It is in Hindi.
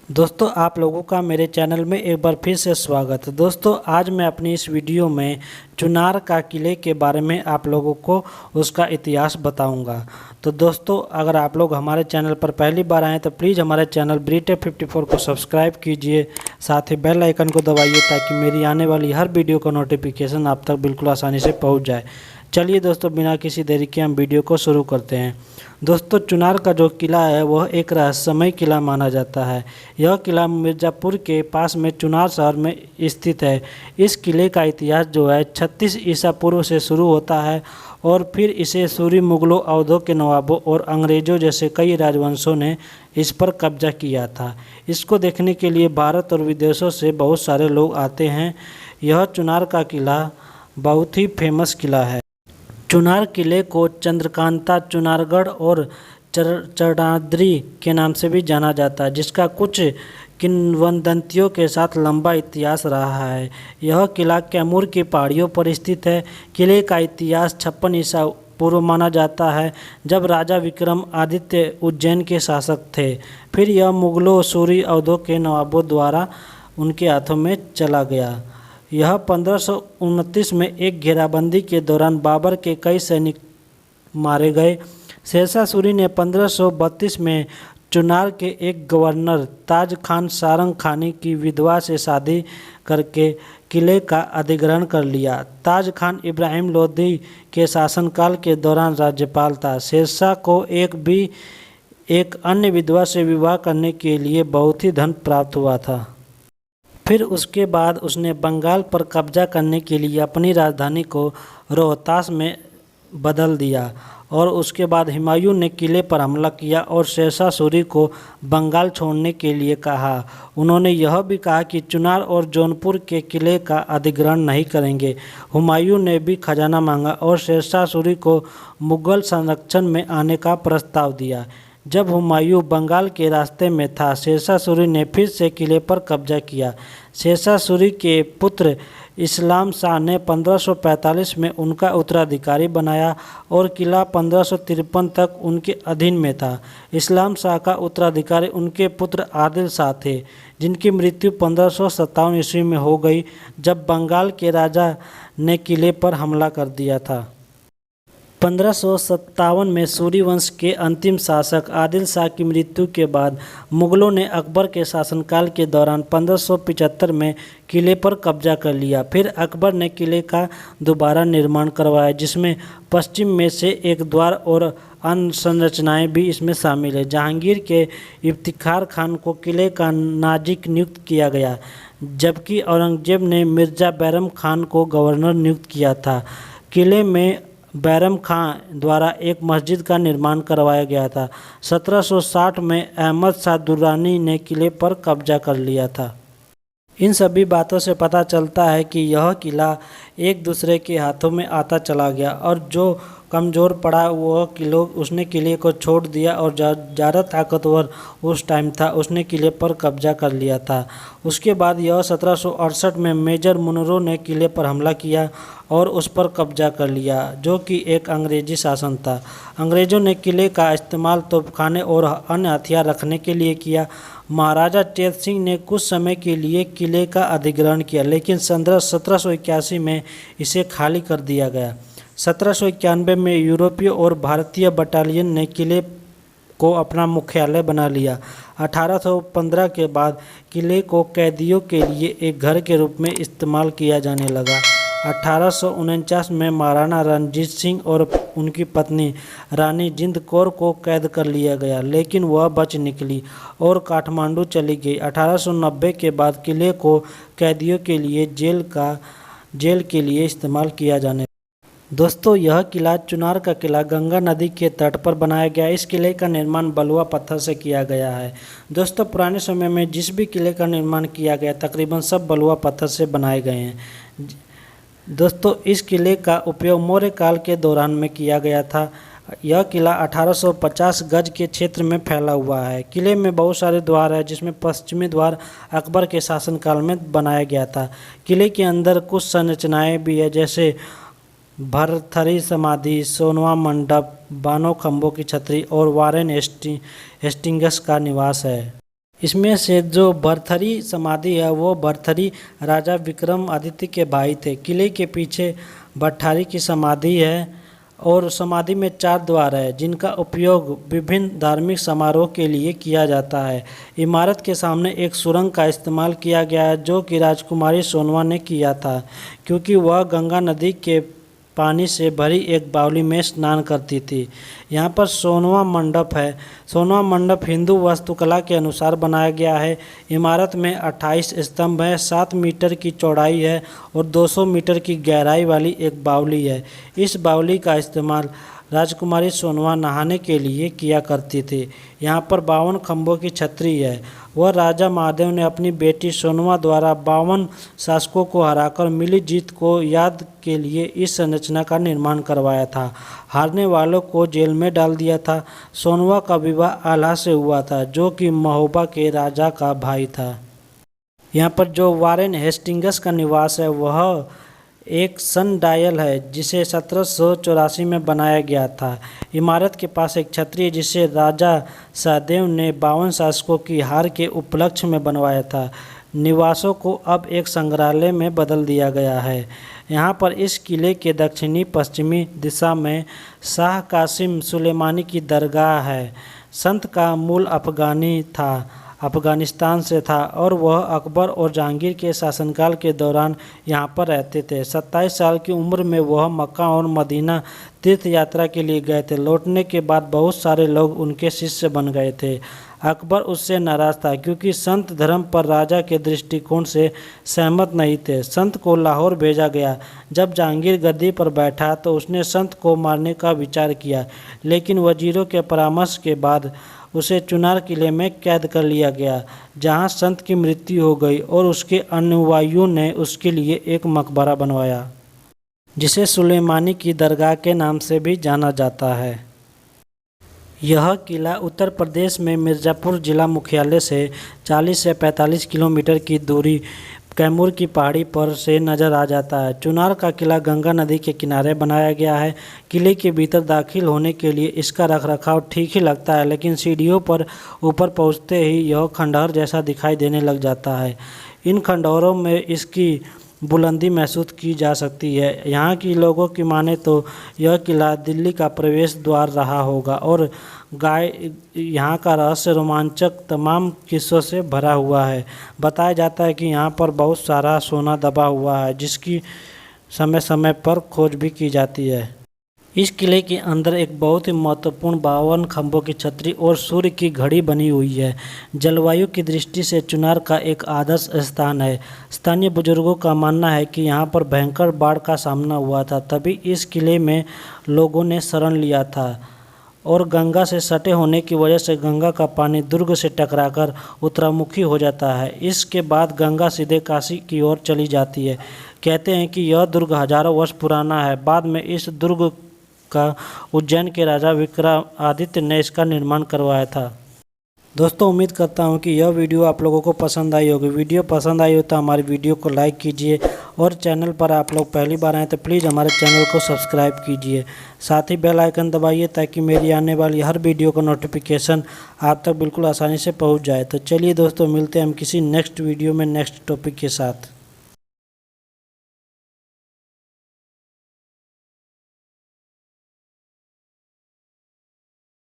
दोस्तों आप लोगों का मेरे चैनल में एक बार फिर से स्वागत है। दोस्तों आज मैं अपनी इस वीडियो में चुनार का किले के बारे में आप लोगों को उसका इतिहास बताऊंगा। तो दोस्तों अगर आप लोग हमारे चैनल पर पहली बार आएँ तो प्लीज़ हमारे चैनल BRITEC54 को सब्सक्राइब कीजिए, साथ ही बेल आइकन को दबाइए ताकि मेरी आने वाली हर वीडियो का नोटिफिकेशन आप तक बिल्कुल आसानी से पहुँच जाए। चलिए दोस्तों बिना किसी देरी के हम वीडियो को शुरू करते हैं। दोस्तों चुनार का जो किला है वह एक रहस्यमय किला माना जाता है। यह किला मिर्ज़ापुर के पास में चुनार शहर में स्थित है। इस किले का इतिहास जो है 36 ईसा पूर्व से शुरू होता है और फिर इसे सूरी मुगलों, अवधों के नवाबों और अंग्रेज़ों जैसे कई राजवंशों ने इस पर कब्जा किया था। इसको देखने के लिए भारत और विदेशों से बहुत सारे लोग आते हैं। यह चुनार का किला बहुत ही फेमस किला है। चुनार किले को चंद्रकांता, चुनारगढ़ और चरणाद्रि के नाम से भी जाना जाता है, जिसका कुछ किंवदंतियों के साथ लंबा इतिहास रहा है। यह किला कैमूर की पहाड़ियों पर स्थित है। किले का इतिहास 56 ईसा पूर्व माना जाता है, जब राजा विक्रम आदित्य उज्जैन के शासक थे। फिर यह मुगलों, सूरी, अवधों के नवाबों द्वारा उनके हाथों में चला गया। यह 1529 में एक घेराबंदी के दौरान बाबर के कई सैनिक मारे गए। शेरशाह सूरी ने 1532 में चुनार के एक गवर्नर ताज खान सारंग खानी की विधवा से शादी करके किले का अधिग्रहण कर लिया। ताज खान इब्राहिम लोदी के शासनकाल के दौरान राज्यपाल था। शेरशाह को एक अन्य विधवा से विवाह करने के लिए बहुत ही धन प्राप्त हुआ था। फिर उसके बाद उसने बंगाल पर कब्जा करने के लिए अपनी राजधानी को रोहतास में बदल दिया और उसके बाद हुमायूं ने किले पर हमला किया और शेरशाह सूरी को बंगाल छोड़ने के लिए कहा। उन्होंने यह भी कहा कि चुनार और जौनपुर के किले का अधिग्रहण नहीं करेंगे। हुमायूं ने भी खजाना मांगा और शेरशाह सूरी को मुगल संरक्षण में आने का प्रस्ताव दिया। जब हुमायूं बंगाल के रास्ते में था, शेरशाह सूरी ने फिर से किले पर कब्जा किया। शेरशाह सूरी के पुत्र इस्लाम शाह ने 1545 में उनका उत्तराधिकारी बनाया और किला 1553 तक उनके अधीन में था। इस्लाम शाह का उत्तराधिकारी उनके पुत्र आदिल शाह थे, जिनकी मृत्यु 1557 ईस्वी में हो गई, जब बंगाल के राजा ने किले पर हमला कर दिया था। 1557 में सूरी वंश के अंतिम शासक आदिल शाह की मृत्यु के बाद मुगलों ने अकबर के शासनकाल के दौरान 1575 में किले पर कब्जा कर लिया। फिर अकबर ने किले का दोबारा निर्माण करवाया, जिसमें पश्चिम में से एक द्वार और अन्य संरचनाएं भी इसमें शामिल है। जहांगीर के इफ्तिखार खान को किले का नाजिक नियुक्त किया गया, जबकि औरंगजेब ने मिर्ज़ा बैरम खान को गवर्नर नियुक्त किया था। किले में बैरम खां द्वारा एक मस्जिद का निर्माण करवाया गया था। 1760 में अहमद शाह दुर्रानी ने किले पर कब्जा कर लिया था। इन सभी बातों से पता चलता है कि यह किला एक दूसरे के हाथों में आता चला गया और जो कमज़ोर पड़ा उसने किले को छोड़ दिया और ज़्यादा ताकतवर उस टाइम था उसने किले पर कब्जा कर लिया था। उसके बाद यह 1768 में मेजर मुनरो ने किले पर हमला किया और उस पर कब्जा कर लिया, जो कि एक अंग्रेज़ी शासन था। अंग्रेज़ों ने किले का इस्तेमाल तोपखाने और अन्य हथियार रखने के लिए किया। महाराजा चेत सिंह ने कुछ समय के लिए किले का अधिग्रहण किया, लेकिन 1781 में इसे खाली कर दिया गया। 1791 में यूरोपीय और भारतीय बटालियन ने किले को अपना मुख्यालय बना लिया। 1815 के बाद किले को कैदियों के लिए एक घर के रूप में इस्तेमाल किया जाने लगा। 1849 में महाराणा रणजीत सिंह और उनकी पत्नी रानी जिंद कौर को कैद कर लिया गया, लेकिन वह बच निकली और काठमांडू चली गई। 1890 के बाद किले को कैदियों के लिए जेल के लिए इस्तेमाल किया जाने। दोस्तों यह किला चुनार का किला गंगा नदी के तट पर बनाया गया। इस किले का निर्माण बलुआ पत्थर से किया गया है। दोस्तों पुराने समय में जिस भी किले का निर्माण किया गया तकरीबन सब बलुआ पत्थर से बनाए गए हैं। दोस्तों इस किले का उपयोग मौर्य काल के दौरान में किया गया था। यह किला 1850 गज के क्षेत्र में फैला हुआ है। किले में बहुत सारे द्वार हैं, जिसमें पश्चिमी द्वार अकबर के शासनकाल में बनाया गया था। किले के अंदर कुछ संरचनाएं भी है, जैसे भरथरी समाधि, सोनवा मंडप, बानो खंभों की छतरी और वारेन हेस्टिंग्स का निवास है। इसमें से जो भरथरी समाधि है वो भरथरी राजा विक्रमादित्य के भाई थे। किले के पीछे भट्ठारी की समाधि है और समाधि में 4 द्वार है जिनका उपयोग विभिन्न धार्मिक समारोह के लिए किया जाता है। इमारत के सामने एक सुरंग का इस्तेमाल किया गया है जो कि राजकुमारी सोनवा ने किया था, क्योंकि वह गंगा नदी के पानी से भरी एक बावली में स्नान करती थी। यहाँ पर सोनवा मंडप है। सोनवा मंडप हिंदू वास्तुकला के अनुसार बनाया गया है। इमारत में 28 स्तंभ हैं, 7 मीटर की चौड़ाई है और 200 मीटर की गहराई वाली एक बावली है। इस बावली का इस्तेमाल राजकुमारी सोनवा नहाने के लिए किया करती थी। यहाँ पर 52 खंभों की छतरी है। वह राजा महादेव ने अपनी बेटी सोनवा द्वारा 52 शासकों को हराकर मिली जीत को याद के लिए इस संरचना का निर्माण करवाया था। हारने वालों को जेल में डाल दिया था। सोनवा का विवाह आल्हा से हुआ था जो कि महोबा के राजा का भाई था। यहाँ पर जो वारेन हेस्टिंग्स का निवास है वह एक सन डायल है जिसे 1784 में बनाया गया था। इमारत के पास एक छतरी है जिसे राजा सहदेव ने 52 शासकों की हार के उपलक्ष्य में बनवाया था। निवासों को अब एक संग्रहालय में बदल दिया गया है। यहाँ पर इस किले के दक्षिणी पश्चिमी दिशा में शाह कासिम सुलेमानी की दरगाह है। संत का मूल अफगानिस्तान से था और वह अकबर और जहांगीर के शासनकाल के दौरान यहाँ पर रहते थे। 27 साल की उम्र में वह मक्का और मदीना तीर्थ यात्रा के लिए गए थे। लौटने के बाद बहुत सारे लोग उनके शिष्य बन गए थे। अकबर उससे नाराज था क्योंकि संत धर्म पर राजा के दृष्टिकोण से सहमत नहीं थे। संत को लाहौर भेजा गया। जब जहांगीर गद्दी पर बैठा तो उसने संत को मारने का विचार किया, लेकिन वजीरों के परामर्श के बाद उसे चुनार किले में कैद कर लिया गया, जहां संत की मृत्यु हो गई और उसके अनुयायियों ने उसके लिए एक मकबरा बनवाया, जिसे सुलेमानी की दरगाह के नाम से भी जाना जाता है। यह किला उत्तर प्रदेश में मिर्ज़ापुर जिला मुख्यालय से 40 से 45 किलोमीटर की दूरी कैमूर की पहाड़ी पर से नज़र आ जाता है। चुनार का किला गंगा नदी के किनारे बनाया गया है। किले के भीतर दाखिल होने के लिए इसका रखरखाव ठीक ही लगता है, लेकिन सीढ़ियों पर ऊपर पहुंचते ही यह खंडहर जैसा दिखाई देने लग जाता है। इन खंडहरों में इसकी बुलंदी महसूस की जा सकती है। यहाँ की लोगों की माने तो यह किला दिल्ली का प्रवेश द्वार रहा होगा और यहाँ का रहस्य रोमांचक तमाम किस्सों से भरा हुआ है। बताया जाता है कि यहाँ पर बहुत सारा सोना दबा हुआ है जिसकी समय समय पर खोज भी की जाती है। इस किले के अंदर एक बहुत ही महत्वपूर्ण 52 खंभों की छतरी और सूर्य की घड़ी बनी हुई है। जलवायु की दृष्टि से चुनार का एक आदर्श स्थान है। स्थानीय बुजुर्गों का मानना है कि यहाँ पर भयंकर बाढ़ का सामना हुआ था, तभी इस किले में लोगों ने शरण लिया था और गंगा से सटे होने की वजह से गंगा का पानी दुर्ग से टकराकर उत्तरामुखी हो जाता है। इसके बाद गंगा सीधे काशी की ओर चली जाती है। कहते हैं कि यह दुर्ग हजारों वर्ष पुराना है। बाद में इस दुर्ग का उज्जैन के राजा विक्रमादित्य ने इसका निर्माण करवाया था। दोस्तों, उम्मीद करता हूं कि यह वीडियो आप लोगों को पसंद आई होगी। वीडियो पसंद आई हो तो हमारी वीडियो को लाइक कीजिए और चैनल पर आप लोग पहली बार आए तो प्लीज़ हमारे चैनल को सब्सक्राइब कीजिए। साथ ही बेल आइकन दबाइए ताकि मेरी आने वाली हर वीडियो का नोटिफिकेशन आप तक बिल्कुल आसानी से पहुंच जाए। तो चलिए दोस्तों, मिलते हैं हम किसी नेक्स्ट वीडियो में नेक्स्ट टॉपिक के साथ।